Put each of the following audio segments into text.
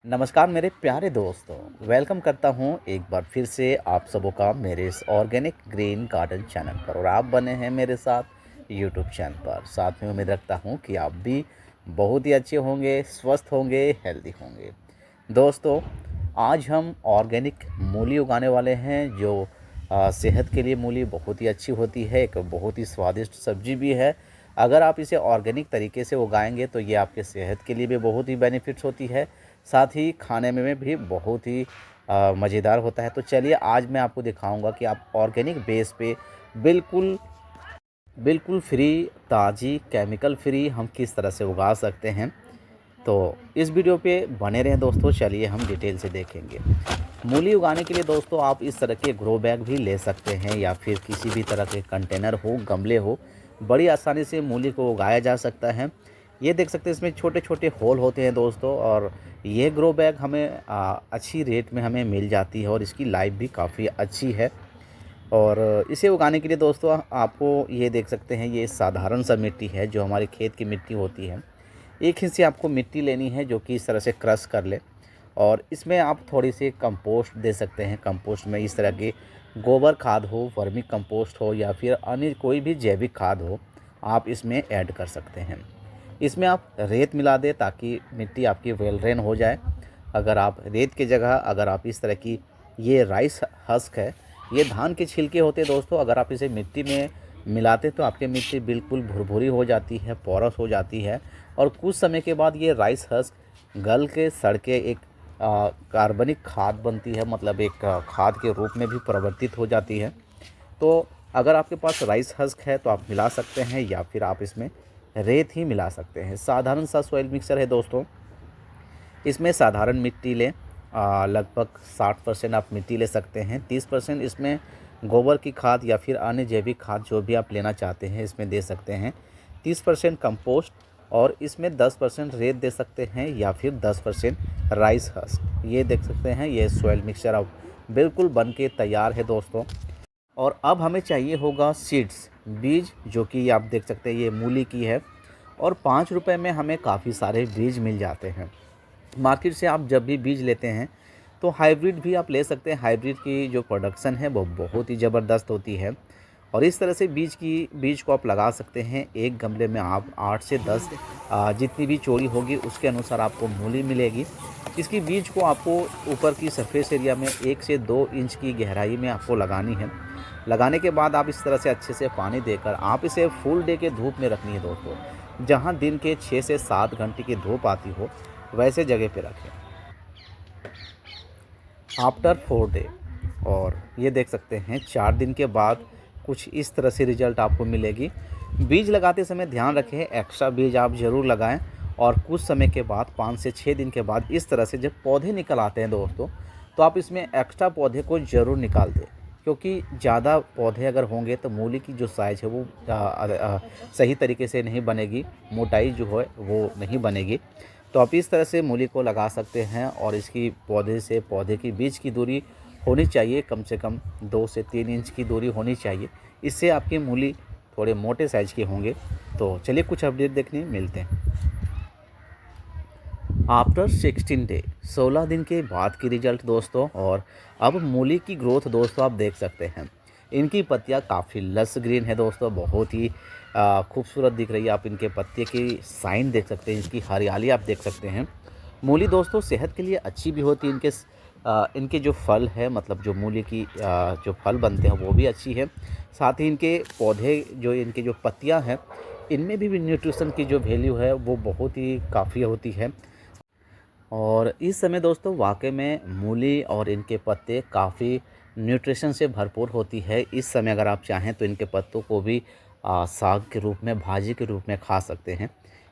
नमस्कार मेरे प्यारे दोस्तों, वेलकम करता हूं एक बार फिर से आप सबों का मेरे इस ऑर्गेनिक ग्रीन गार्डन चैनल पर। और आप बने हैं मेरे साथ यूट्यूब चैनल पर। साथ में उम्मीद रखता हूं कि आप भी बहुत ही अच्छे होंगे, स्वस्थ होंगे, हेल्दी होंगे। दोस्तों, आज हम ऑर्गेनिक मूली उगाने वाले हैं जो सेहत के लिए मूली बहुत ही अच्छी होती है। एक बहुत ही स्वादिष्ट सब्जी भी है। अगर आप इसे ऑर्गेनिक तरीके से उगाएंगे तो ये आपके सेहत के लिए भी बहुत ही बेनिफिट्स होती है, साथ ही खाने में भी बहुत ही मज़ेदार होता है। तो चलिए आज मैं आपको दिखाऊंगा कि आप ऑर्गेनिक बेस पे बिल्कुल बिल्कुल फ्री, ताज़ी, केमिकल फ्री हम किस तरह से उगा सकते हैं। तो इस वीडियो पे बने रहें दोस्तों। चलिए हम डिटेल से देखेंगे। मूली उगाने के लिए दोस्तों आप इस तरह के ग्रो बैग भी ले सकते हैं या फिर किसी भी तरह के कंटेनर हो, गमले हो, बड़ी आसानी से मूली को उगाया जा सकता है। ये देख सकते हैं इसमें छोटे छोटे होल होते हैं दोस्तों। और ये ग्रो बैग हमें अच्छी रेट में हमें मिल जाती है और इसकी लाइफ भी काफ़ी अच्छी है। और इसे उगाने के लिए दोस्तों आपको ये देख सकते हैं, ये साधारण सा मिट्टी है जो हमारे खेत की मिट्टी होती है। एक हिस्से आपको मिट्टी लेनी है जो कि इस तरह से क्रश कर ले, और इसमें आप थोड़ी सी कंपोस्ट दे सकते हैं। कंपोस्ट में इस तरह के गोबर खाद हो, वर्मी कंपोस्ट हो या फिर अन्य कोई भी जैविक खाद हो, आप इसमें ऐड कर सकते हैं। इसमें आप रेत मिला दें ताकि मिट्टी आपकी वेल ड्रेन हो जाए। अगर आप रेत की जगह अगर आप इस तरह की, ये राइस हस्क है, ये धान के छिलके होते हैं दोस्तों, अगर आप इसे मिट्टी में मिलाते तो आपकी मिट्टी बिल्कुल भुरभुरी हो जाती है, पोरस हो जाती है। और कुछ समय के बाद ये राइस हस्क गल के सड़ के एक कार्बनिक खाद बनती है, मतलब एक खाद के रूप में भी परिवर्तित हो जाती है। तो अगर आपके पास राइस हस्क है तो आप मिला सकते हैं या फिर आप इसमें रेत ही मिला सकते हैं। साधारण सा सॉइल मिक्सर है दोस्तों। इसमें साधारण मिट्टी लें, लगभग 60% आप मिट्टी ले सकते हैं। 30% इसमें गोबर की खाद या फिर अन्य जैविक खाद जो भी आप लेना चाहते हैं इसमें दे सकते हैं। 30% कंपोस्ट, और इसमें 10% रेत दे सकते हैं या फिर 10% राइस हस्क। ये देख सकते हैं, ये सॉइल मिक्सचर अब बिल्कुल बन के तैयार है दोस्तों। और अब हमें चाहिए होगा सीड्स, बीज, जो कि आप देख सकते हैं ये मूली की है। और 5 रुपए में हमें काफ़ी सारे बीज मिल जाते हैं। मार्केट से आप जब भी बीज लेते हैं तो हाइब्रिड भी आप ले सकते हैं। हाइब्रिड की जो प्रोडक्शन है वो बहुत ही ज़बरदस्त होती है। और इस तरह से बीज को आप लगा सकते हैं। एक गमले में आप 8 से 10 जितनी भी चौड़ी होगी उसके अनुसार आपको मूली मिलेगी। इसकी बीज को आपको ऊपर की सरफेस एरिया में 1 से 2 इंच की गहराई में आपको लगानी है। लगाने के बाद आप इस तरह से अच्छे से पानी देकर आप इसे फुल डे के धूप में रखनी है दोस्तों। जहाँ दिन के 6 से 7 घंटे की धूप आती हो वैसे जगह पे रखें। आफ्टर 4 डे, और ये देख सकते हैं 4 दिन के बाद कुछ इस तरह से रिजल्ट आपको मिलेगी। बीज लगाते समय ध्यान रखें एक्स्ट्रा बीज आप ज़रूर लगाएं। और कुछ समय के बाद 5 से 6 दिन के बाद इस तरह से जब पौधे निकल आते हैं दोस्तों, तो आप इसमें एक्स्ट्रा पौधे को ज़रूर निकाल दें। क्योंकि ज़्यादा पौधे अगर होंगे तो मूली की जो साइज़ है वो सही तरीके से नहीं बनेगी, मोटाई जो है वो नहीं बनेगी। तो आप इस तरह से मूली को लगा सकते हैं। और इसकी पौधे से पौधे की बीच की दूरी होनी चाहिए, कम से कम 2 से 3 इंच की दूरी होनी चाहिए। इससे आपकी मूली थोड़े मोटे साइज़ के होंगे। तो चलिए कुछ अपडेट देखने मिलते हैं। आफ्टर 16 डे, 16 दिन के बाद की रिजल्ट दोस्तों। और अब मूली की ग्रोथ दोस्तों आप देख सकते हैं। इनकी पत्तियां काफ़ी लस ग्रीन है दोस्तों, बहुत ही खूबसूरत दिख रही है। आप इनके पत्ते की साइन देख सकते हैं, इसकी हरियाली आप देख सकते हैं। मूली दोस्तों सेहत के लिए अच्छी भी होती है। इनके जो फल है, मतलब जो मूली की जो फल बनते हैं वो भी अच्छी है। साथ ही इनके पौधे जो इनके जो पत्तियां हैं, इनमें भी न्यूट्रिशन की जो वैल्यू है वो बहुत ही काफ़ी होती है। और इस समय दोस्तों वाकई में मूली और इनके पत्ते काफ़ी न्यूट्रिशन से भरपूर होती है। इस समय अगर आप चाहें तो इनके पत्तों को भी साग के रूप में, भाजी के रूप में खा सकते हैं।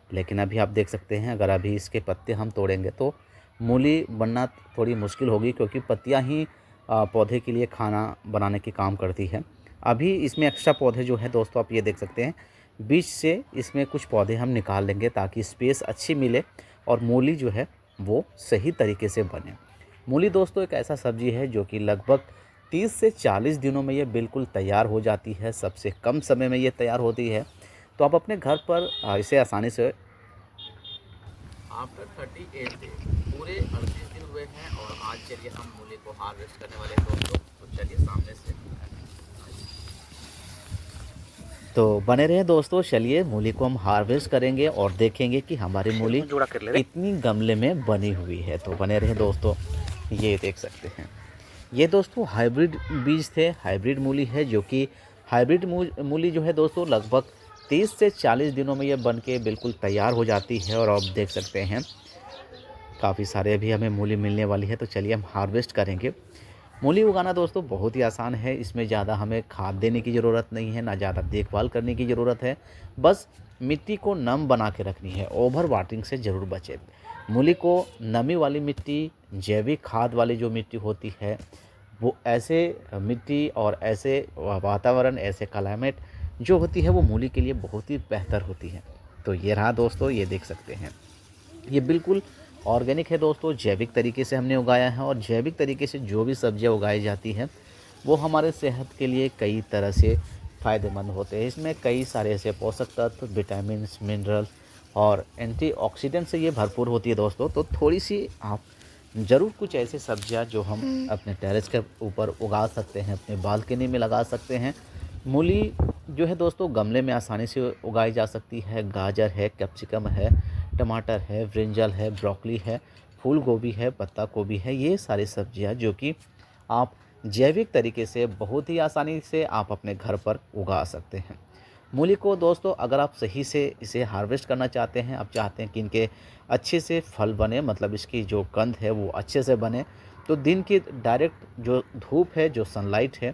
लेकिन अभी आप देख सकते हैं अगर अभी इसके पत्ते हम तोड़ेंगे तो मूली बनना थोड़ी मुश्किल होगी, क्योंकि पत्तियां ही पौधे के लिए खाना बनाने की काम करती है। अभी इसमें एक्स्ट्रा पौधे जो है दोस्तों आप ये देख सकते हैं, बीच से इसमें कुछ पौधे हम निकाल लेंगे ताकि स्पेस अच्छी मिले और मूली जो है वो सही तरीके से बने। मूली दोस्तों एक ऐसा सब्जी है जो कि लगभग 30 से 40 दिनों में ये बिल्कुल तैयार हो जाती है। सबसे कम समय में ये तैयार होती है। तो आप अपने घर पर इसे आसानी से आफ्टर 38 डे पूरे 38 दिन हुए हैं और आज चलिए हम मूली को हार्वेस्ट करने वाले हैं दोस्तों। तो चलिए सामने से तो बने रहे दोस्तों। चलिए मूली को हम हार्वेस्ट करेंगे और देखेंगे कि हमारी मूली कितनी गमले में बनी हुई है। तो बने रहे दोस्तों। ये देख सकते हैं, ये दोस्तों हाइब्रिड बीज थे, हाइब्रिड मूली है, जो कि हाइब्रिड मूली जो है दोस्तों लगभग 30 से 40 दिनों में ये बन के बिल्कुल तैयार हो जाती है। और आप देख सकते हैं काफ़ी सारे अभी हमें मूली मिलने वाली है। तो चलिए हम हार्वेस्ट करेंगे। मूली उगाना दोस्तों बहुत ही आसान है, इसमें ज़्यादा हमें खाद देने की ज़रूरत नहीं है, ना ज़्यादा देखभाल करने की ज़रूरत है। बस मिट्टी को नम बना के रखनी है, ओवर वाटरिंग से ज़रूर बचें। मूली को नमी वाली मिट्टी, जैविक खाद वाली जो मिट्टी होती है, वो ऐसे मिट्टी और ऐसे वातावरण, ऐसे क्लाइमेट जो होती है वो मूली के लिए बहुत ही बेहतर होती है। तो ये रहा दोस्तों, ये देख सकते हैं, ये बिल्कुल ऑर्गेनिक है दोस्तों, जैविक तरीके से हमने उगाया है। और जैविक तरीके से जो भी सब्जियां उगाई जाती हैं वो हमारे सेहत के लिए कई तरह से फ़ायदेमंद होते हैं। इसमें कई सारे ऐसे पोषक तत्व, विटामिन, मिनरल्स और एंटीऑक्सीडेंट से ये भरपूर होती है दोस्तों। तो थोड़ी सी आप ज़रूर कुछ ऐसी सब्जियां जो हम अपने टेरेस के ऊपर उगा सकते हैं, अपने बालकनी में लगा सकते हैं। मूली जो है दोस्तों गमले में आसानी से उगाई जा सकती है। गाजर है, कैप्सिकम है, टमाटर है, ब्रिंजल है, ब्रोकली है, फूल गोभी है, पत्ता गोभी है। ये सारी सब्जियां जो कि आप जैविक तरीके से बहुत ही आसानी से आप अपने घर पर उगा सकते हैं। मूली को दोस्तों अगर आप सही से इसे हार्वेस्ट करना चाहते हैं, आप चाहते हैं कि इनके अच्छे से फल बने, मतलब इसकी जो कंद है वो अच्छे से बने, तो दिन की डायरेक्ट जो धूप है, जो सनलाइट है,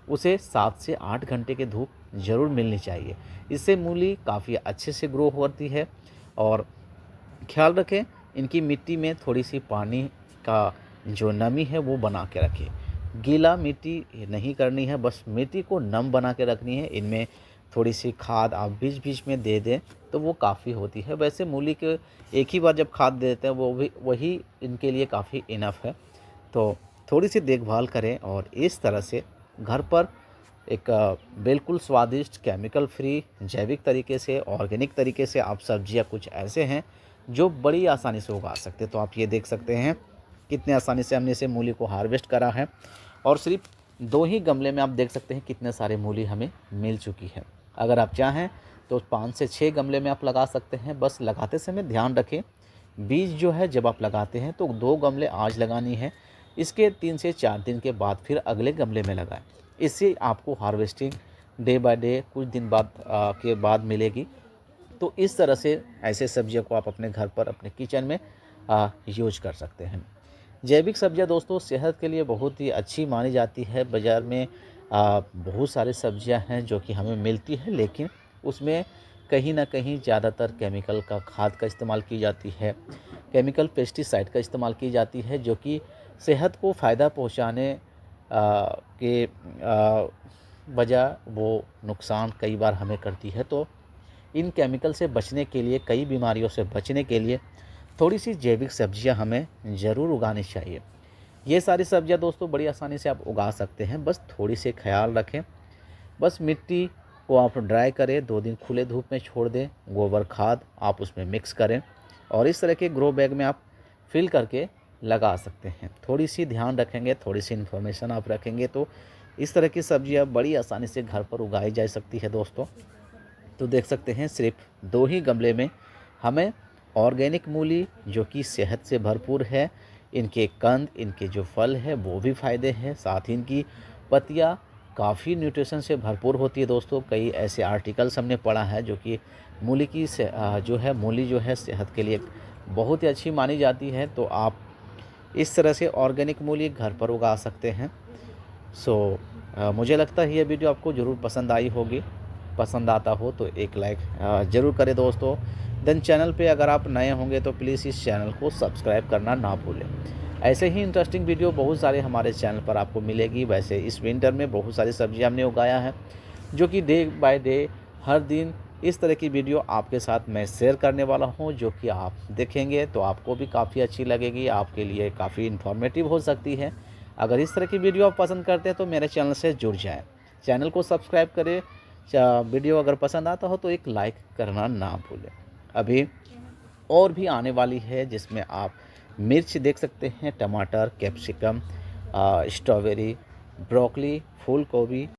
उसे 7 से 8 घंटे की धूप ज़रूर मिलनी चाहिए। इससे मूली काफ़ी अच्छे से ग्रो होती है। और ख्याल रखें इनकी मिट्टी में थोड़ी सी पानी का जो नमी है वो बना के रखें। गीला मिट्टी नहीं करनी है, बस मिट्टी को नम बना के रखनी है। इनमें थोड़ी सी खाद आप बीच बीच में दे दें तो वो काफ़ी होती है। वैसे मूली के एक ही बार जब खाद देते हैं वो भी वही इनके लिए काफ़ी इनफ है। तो थोड़ी सी देखभाल करें और इस तरह से घर पर एक बिल्कुल स्वादिष्ट, केमिकल फ्री, जैविक तरीके से, ऑर्गेनिक तरीके से आप सब्जियां कुछ ऐसे हैं जो बड़ी आसानी से उगा सकते हैं। तो आप ये देख सकते हैं कितने आसानी से हमने इसे मूली को हार्वेस्ट करा है। और सिर्फ 2 ही गमले में आप देख सकते हैं कितने सारे मूली हमें मिल चुकी है। अगर आप चाहें तो 5 से 6 गमले में आप लगा सकते हैं। बस लगाते समय ध्यान रखें, बीज जो है जब आप लगाते हैं तो 2 गमले आज लगानी है, इसके 3 से 4 दिन के बाद फिर अगले गमले में लगाएं। इससे आपको हार्वेस्टिंग डे बाय डे कुछ दिन बाद के बाद मिलेगी। तो इस तरह से ऐसे सब्जियों को आप अपने घर पर, अपने किचन में यूज कर सकते हैं। जैविक सब्जियां दोस्तों सेहत के लिए बहुत ही अच्छी मानी जाती है। बाज़ार में बहुत सारी सब्जियां हैं जो कि हमें मिलती है, लेकिन उसमें कहीं ना कहीं ज़्यादातर केमिकल का खाद का इस्तेमाल की जाती है, केमिकल पेस्टिसाइड का इस्तेमाल की जाती है, जो कि सेहत को फ़ायदा पहुंचाने के बजाय वो नुकसान कई बार हमें करती है। तो इन केमिकल से बचने के लिए, कई बीमारियों से बचने के लिए थोड़ी सी जैविक सब्जियां हमें ज़रूर उगानी चाहिए। ये सारी सब्जियां दोस्तों बड़ी आसानी से आप उगा सकते हैं, बस थोड़ी सी ख्याल रखें। बस मिट्टी को आप ड्राई करें, 2 दिन खुले धूप में छोड़ दें, गोबर खाद आप उसमें मिक्स करें और इस तरह के ग्रो बैग में आप फिल करके लगा सकते हैं। थोड़ी सी ध्यान रखेंगे, थोड़ी सी इन्फॉर्मेशन आप रखेंगे तो इस तरह की सब्जियां बड़ी आसानी से घर पर उगाई जा सकती है दोस्तों। तो देख सकते हैं सिर्फ 2 ही गमले में हमें ऑर्गेनिक मूली जो कि सेहत से भरपूर है, इनके कंद, इनके जो फल है वो भी फ़ायदे हैं, साथ ही इनकी पत्तियाँ काफ़ी न्यूट्रिशन से भरपूर होती है दोस्तों। कई ऐसे आर्टिकल्स हमने पढ़ा है जो कि मूली की मूली जो है सेहत के लिए बहुत ही अच्छी मानी जाती है। तो आप इस तरह से ऑर्गेनिक मूली घर पर उगा सकते हैं। मुझे लगता है ये वीडियो आपको ज़रूर पसंद आई होगी। पसंद आता हो तो एक लाइक ज़रूर करें दोस्तों। देन चैनल पे अगर आप नए होंगे तो प्लीज़ इस चैनल को सब्सक्राइब करना ना भूलें। ऐसे ही इंटरेस्टिंग वीडियो बहुत सारे हमारे चैनल पर आपको मिलेगी। वैसे इस विंटर में बहुत सारी सब्जियां हमने उगाया है जो कि डे बाय डे हर दिन इस तरह की वीडियो आपके साथ मैं शेयर करने वाला हूं, जो कि आप देखेंगे तो आपको भी काफ़ी अच्छी लगेगी, आपके लिए काफ़ी इन्फॉर्मेटिव हो सकती है। अगर इस तरह की वीडियो आप पसंद करते हैं तो मेरे चैनल से जुड़ जाएँ, चैनल को सब्सक्राइब करें। वीडियो अगर पसंद आता हो तो एक लाइक करना ना भूलें। अभी और भी आने वाली है, जिसमें आप मिर्च देख सकते हैं, टमाटर, कैप्सिकम, स्ट्रॉबेरी, ब्रोकली, फूल गोभी